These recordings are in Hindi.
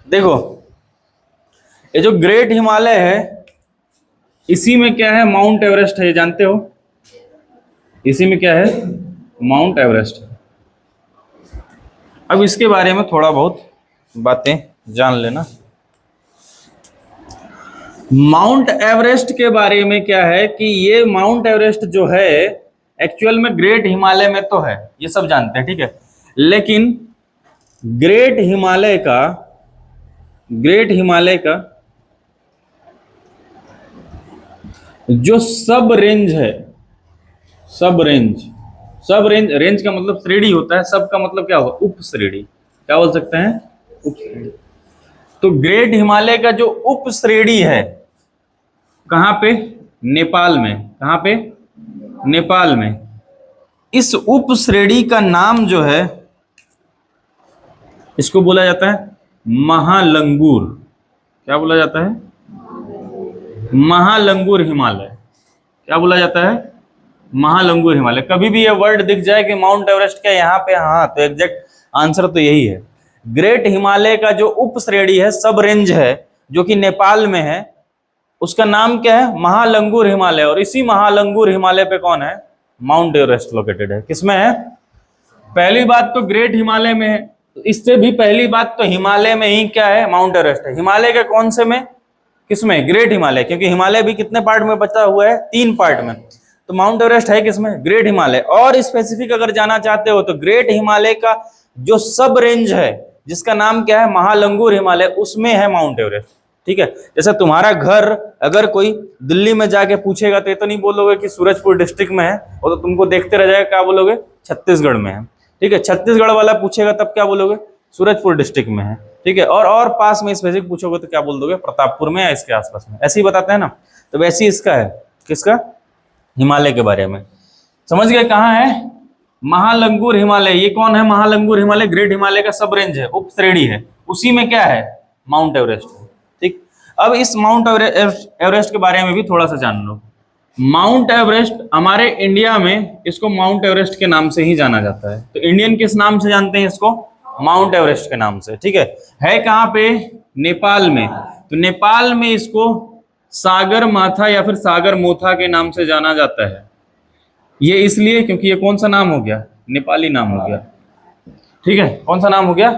देखो, ये जो ग्रेट हिमालय है, इसी में क्या है, माउंट एवरेस्ट है, ये जानते हो। इसी में क्या है, माउंट एवरेस्ट है। अब इसके बारे में थोड़ा बहुत बातें जान लेना। माउंट एवरेस्ट के बारे में क्या है कि ये माउंट एवरेस्ट जो है एक्चुअल में ग्रेट हिमालय में तो है, ये सब जानते हैं, ठीक है। लेकिन ग्रेट हिमालय का जो सब रेंज है, रेंज का मतलब श्रेणी होता है, सब का मतलब क्या होगा, उप श्रेणी। क्या बोल सकते हैं, उप श्रेणी। तो ग्रेट हिमालय का जो उप श्रेणी है, कहां पे, नेपाल में। कहां पे, नेपाल में। इस उप श्रेणी का नाम जो है, इसको बोला जाता है महालंगूर। क्या बोला जाता है, महालंगूर हिमालय। क्या बोला जाता है, महालंगूर हिमालय। कभी भी ये वर्ड दिख जाए कि माउंट एवरेस्ट का यहाँ पे, हाँ, तो एग्जैक्ट आंसर तो यही है। ग्रेट हिमालय का जो उप श्रेणी है, सब रेंज है, जो कि नेपाल में है, उसका नाम क्या है, महालंगूर हिमालय। और इसी महालंगूर हिमालय पे कौन है, माउंट एवरेस्ट लोकेटेड है। किसमें है, पहली बात तो ग्रेट हिमालय में है। इससे भी पहली बात तो हिमालय में ही क्या है, माउंट एवरेस्ट है। हिमालय के कौन से में, किसमें, ग्रेट हिमालय। क्योंकि हिमालय भी कितने पार्ट में बचा हुआ है, 3 पार्ट में। तो माउंट एवरेस्ट है किसमें, ग्रेट हिमालय। और स्पेसिफिक अगर जाना चाहते हो तो ग्रेट हिमालय का जो सब रेंज है, जिसका नाम क्या है, महालंगूर हिमालय, उसमें है माउंट एवरेस्ट। ठीक है। जैसे तुम्हारा घर अगर कोई दिल्ली में जाके पूछेगा तो ये तो नहीं बोलोगे कि सूरजपुर डिस्ट्रिक्ट में है, वो तो तुमको देखते रह जाएगा, क्या बोलोगे, छत्तीसगढ़ में है। ठीक है। छत्तीसगढ़ वाला पूछेगा तब क्या बोलोगे, सूरजपुर डिस्ट्रिक्ट में है। ठीक है। और पास में स्पेसिफिक पूछोगे तो क्या बोल दोगे, प्रतापपुर में या इसके आसपास में। ऐसे ही बताते हैं ना। तो वैसे ही इसका है, किसका, हिमालय के बारे में। समझ गए कहाँ है, महालंगूर हिमालय। ये कौन है, महालंगूर हिमालय ग्रेट हिमालय का सब रेंज है, उप श्रेणी है। उसी में क्या है, माउंट एवरेस्ट है। ठीक। अब इस माउंट एवरेस्ट के बारे में भी थोड़ा सा जान लो। माउंट एवरेस्ट हमारे इंडिया में इसको माउंट एवरेस्ट के नाम से ही जाना जाता है। तो इंडियन किस नाम से जानते हैं इसको, माउंट एवरेस्ट के नाम से। ठीक है कहाँ पे, नेपाल में। तो नेपाल में इसको सागर माथा या फिर सागर मोथा के नाम से जाना जाता है। ये इसलिए क्योंकि ये कौन सा नाम हो गया, नेपाली नाम हो गया। ठीक है, कौन सा नाम हो गया,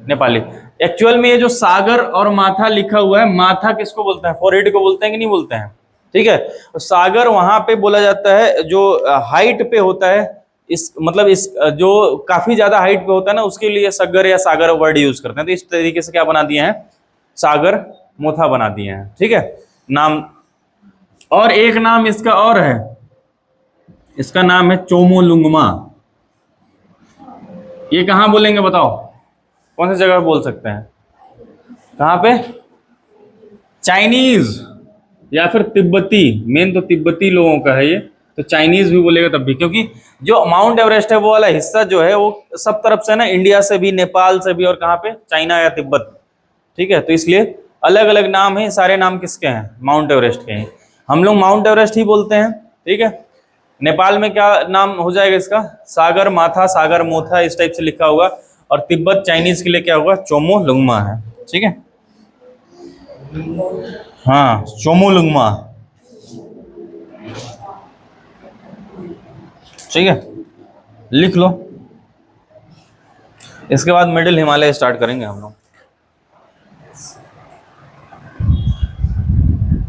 नेपाली। एक्चुअल में ये जो सागर और माथा लिखा हुआ है, माथा किसको बोलते हैं, फोरहेड को बोलते हैं कि नहीं बोलते हैं। ठीक है। तो सागर वहां पे बोला जाता है जो हाइट पे होता है, इस मतलब इस जो काफी ज्यादा हाइट पे होता है ना, उसके लिए सगर या सागर वर्ड यूज करते हैं। तो इस तरीके से क्या बना दिए हैं, सागर मोथा बना दिए हैं। ठीक है नाम। और एक नाम इसका और है, इसका नाम है चोमोलुंगमा। ये कहां बोलेंगे बताओ, कौन सी जगह बोल सकते हैं, कहां पे, चाइनीज या फिर तिब्बती। मेन तो तिब्बती लोगों का है ये, तो चाइनीज भी बोलेगा तब भी, क्योंकि जो माउंट एवरेस्ट है वो वाला हिस्सा जो है वो सब तरफ से ना, इंडिया से भी, नेपाल से भी, और कहाँ पे, चाइना या तिब्बत। ठीक है। तो इसलिए अलग अलग नाम है, सारे नाम किसके हैं, माउंट एवरेस्ट के हैं। हम लोग माउंट एवरेस्ट ही बोलते हैं। ठीक है। नेपाल में क्या नाम हो जाएगा इसका, सागर माथा, सागर मोथा, इस टाइप से लिखा होगा। और तिब्बत चाइनीज के लिए क्या होगा, चोमोलुंगमा है। ठीक है। हाँ, चोमोलुंगमा। ठीक है, लिख लो। इसके बाद मिडिल हिमालय स्टार्ट करेंगे हम लोग।